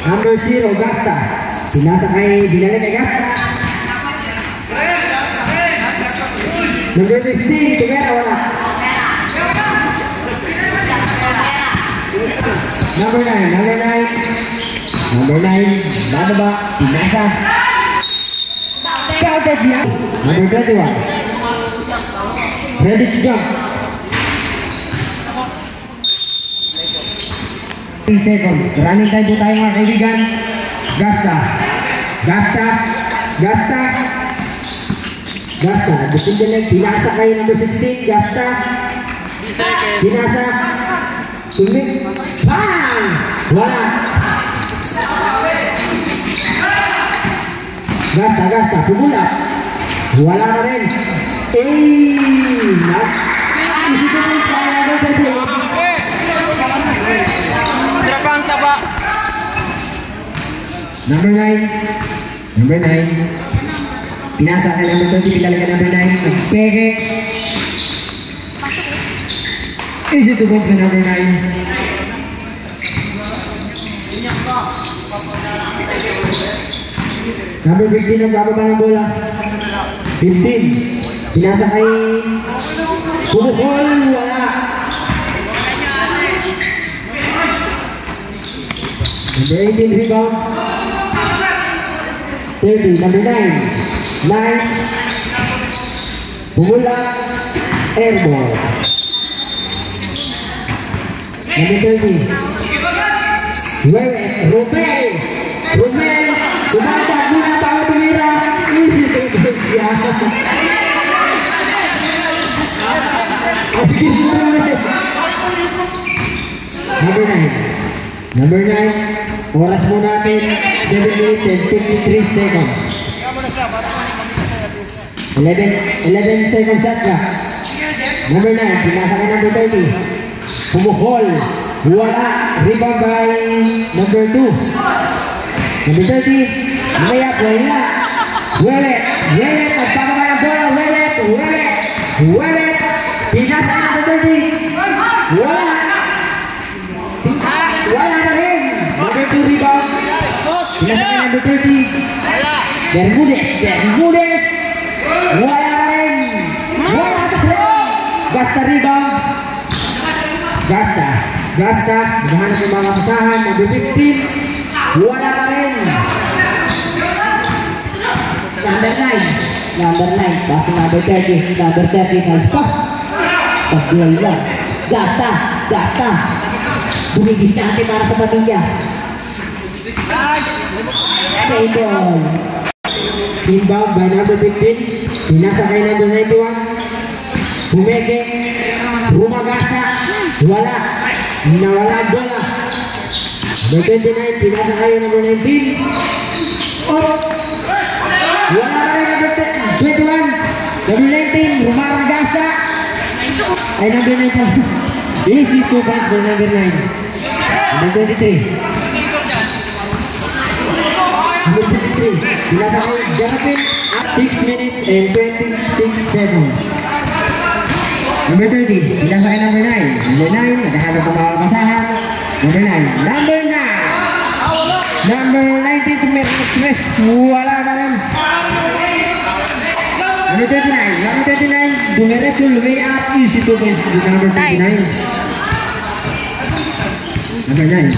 Number 0, Gasta. Pinasa kay Dinali kay Gasta. Number 15, Tumera, wala. Number 9, bababa, pinasa. Counted yan. Number 21. Ready to jump. 3 seconds. Running time po tayo mga kaibigan. Gasta. Nagbutin din lang. Pinasa kayo number 16. Gasta. Pinasa. Tumik. Bang! Wala. Gasta. Pumula. Wala na rin. Isipin mo yung pangalan sa iyo. Number 9. Pinasa ka number 20, pinala ka number 9. Nagpeke. Easy to bump ka number 9. Number 15 ang bababa ng bola. 15. Pinasa kay Bumukol, wala. Number 18, rebound. 30, number 9. Bumula, airball. Number 30. Romel, tumatag muna tayo tumira. Easy to get yan. Number 9. Oras mo natin 7 minutes and 53 seconds. 11 seconds at ka. Number 9, pinasa ka number 30. Pumuhol, wala. Rebound by number 2. Number 30, mamaya, wala. Welet, nagpapaka ng bola. Welet, pinasa ka number 30. Wala na rin. Number 2 rebound. Pinasa ka number 30. Bermudez. Wala na rin. Gasta rebound. Gasta. Naghahanap ng mga kasahan. Number 15. Wala na rin. Number 9. Basta number 30. Number 30. Nice pass. Pagdual lang. Gasta. Bumigis na natin para sa pamilya. Saydol. Inbound by number 15. Pinasa kay number 91. Bumeke. Rumagasa. Wala. Nawala ang bola. Number 29. Pinasa kay number 19. Wala rin number 21. Number 19. Rumagasa. Ay number 19. Easy 2 points for number 9. Number 23. Pinasa ko Jonathan at 6 minutes and 26 seconds. Number 30. Pinasa ko number 9. Number 9. Naghahanap ng mga kasahan. Number 9. Number 19 to make stress. Wala na rin. Number 39. Dumiretso, lumay-up. Easy 2 points to number 39. Number 9.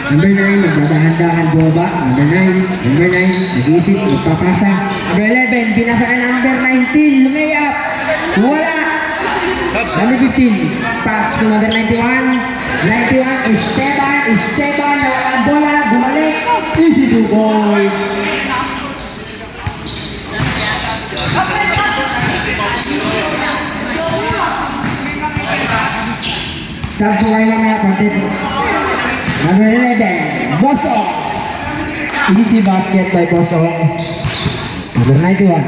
Number 9, nagdadahan-dahan bumaba. Number 9, nag-iisip, magpapasa. Number 11, pinasa ka number 19, lumay-up. Wala. Number 15, pass to number 91. 91, Esteban, nawala ang bola, bumalik. Easy 2 points. Sampo kayo lang mga kapatid. Number 11, Bosong. Easy basket by Bosong. Number 91.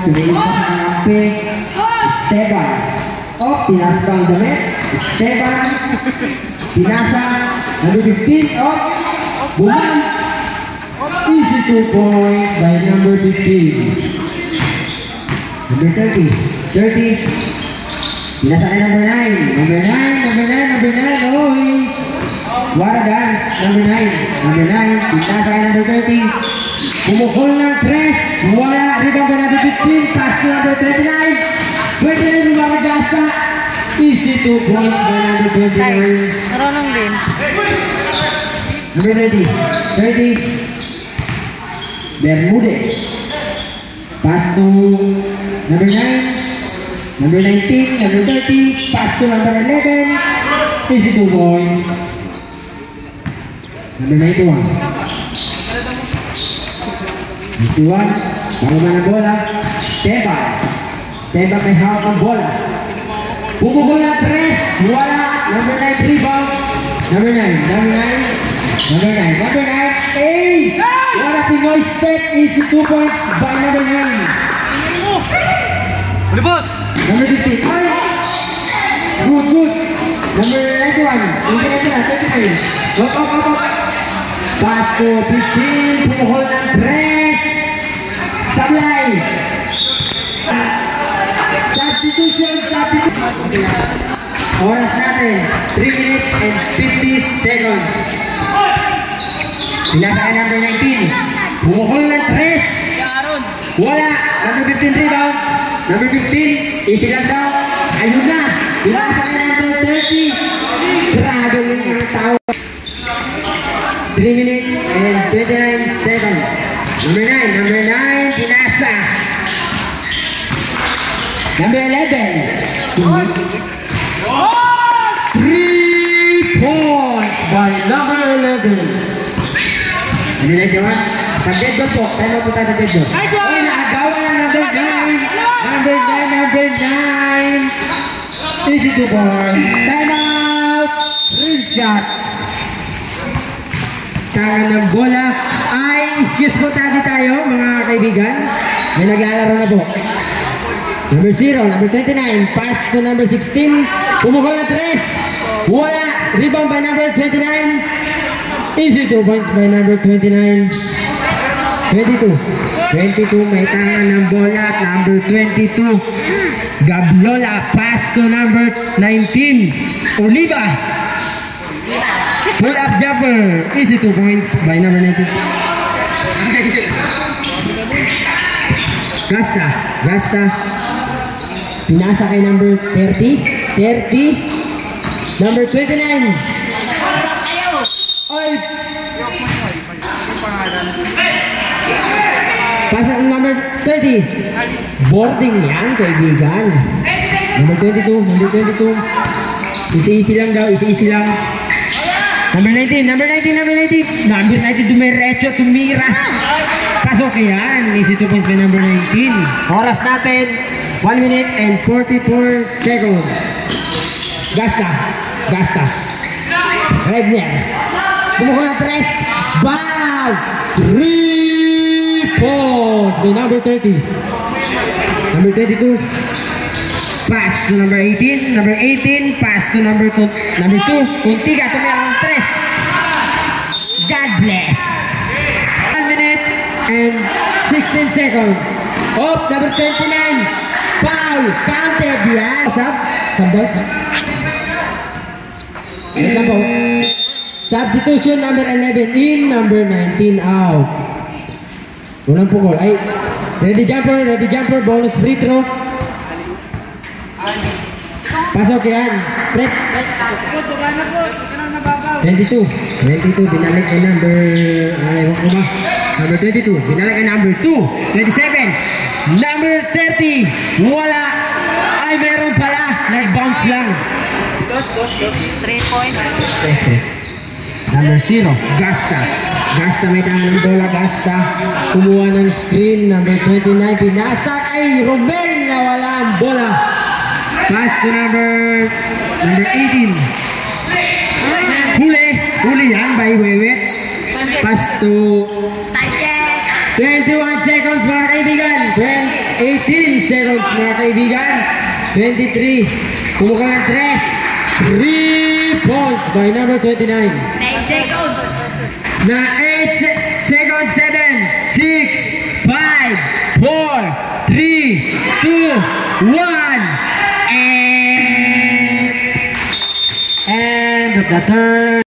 Tumingin pa sa kampi. Esteban. Pinasa pa ang damit. Esteban. Pinasa. Number 15. Buman. Easy 2 points by number 15. Number 30. Pinasa kay number 9. Number 9. What a dance. Number 9. Number 9. Pinasa kay number 30. Pumukol ng 3. Wala. Rebound by number 15. Pass to number 29. 29 Maragasa. Easy 2 points by number 29. Marunong din. Number 30. 30. Bermudez. Pass to number 9. Number 19. Number 30. Pass to number 11. Easy 2 points. Number 91. 91. Bago man ang bola. Step back may hawak ang bola. Pumukol ng 3. Wala. Number 9 rebound. Number 9. Number 9. Number 9. Number 9. 8. Wala Pinoy step. Easy 2 points by number 9. Ulit, boss! Number 15. Ay! Good. Number 91. Hindi na 39. Up. Pass to 15. Pumukol ng 3. Sablay. Substitution. Oras natin, 3 minutes and 50 seconds. Pinasa kay number 19. Pumukol ng 3. Wala. Number 15 rebound. Number 15. Easy lang daw. Ayun na. Pinasa kay number 30. Grabe yung mga tao. 3 minutes and 29 seconds. Number 9. Number 9. Pinasa. Number 11. 3 points by number 11. Ano na yun? Pag-dead goal po. Tayo mo po tayo pag-dead goal. Uy, nakagawa ng number 9. Number 9. Easy 2 points. Time out. Ring shot. Tangan ng bola. Ay, excuse po tayo mga kaibigan. May naglalaro na po. Number 0, number 29, pass to number 16, pumukol na 3, wala, rebound by number 29, easy 2 points by number 29, 22, may tangan ng bola, number 22, Gabiola, pass to number 19, Oliva, pull up jumper, easy 2 points by number 19, Gasta, pinasa kay number 30, number 29. Oy! Pasa ang number 30. Boarding yan, kaibigan. Number 22. Easy lang daw, easy lang. Number 19. Number 19, dumiretso, tumira. Pasok yan. Easy 2 points by number 19. Oras natin, 1 minute and 44 seconds. Gasta. Regner. Pumukul na 3. Wow! 3 points by number 30. Number 22. Pass to number 18. Number 18. Pass to number 2. Kuntiga, tumira ng 3. God bless. 1 minute and 16 seconds. Up, number 29. Foul! Counted yan! Sub daw. Wait lang po. Substitution number 11 in, number 19 out. Unang pukol. Ay, ready jumper, bonus free throw. Pasok yan. Prep. 22, binalik ay number, number 22, binalik ay number 2, 27, number 30, wala, ay meron pala, nag-bounce lang. 3 points. Number 0, Gasta may tangan ng bola, Gasta, kumuha ng screen, number 29, pinasa ay Romel na wala ang bola. Pass to number 18. Huli yan by Wewet. Pass to 21 seconds mga kaibigan. 18 seconds mga kaibigan. 23. Pumukha ng 3 points by number 29. 9 seconds. Na 8 seconds, 7, 6, 5, 4, 3, 2, 1. End of the third.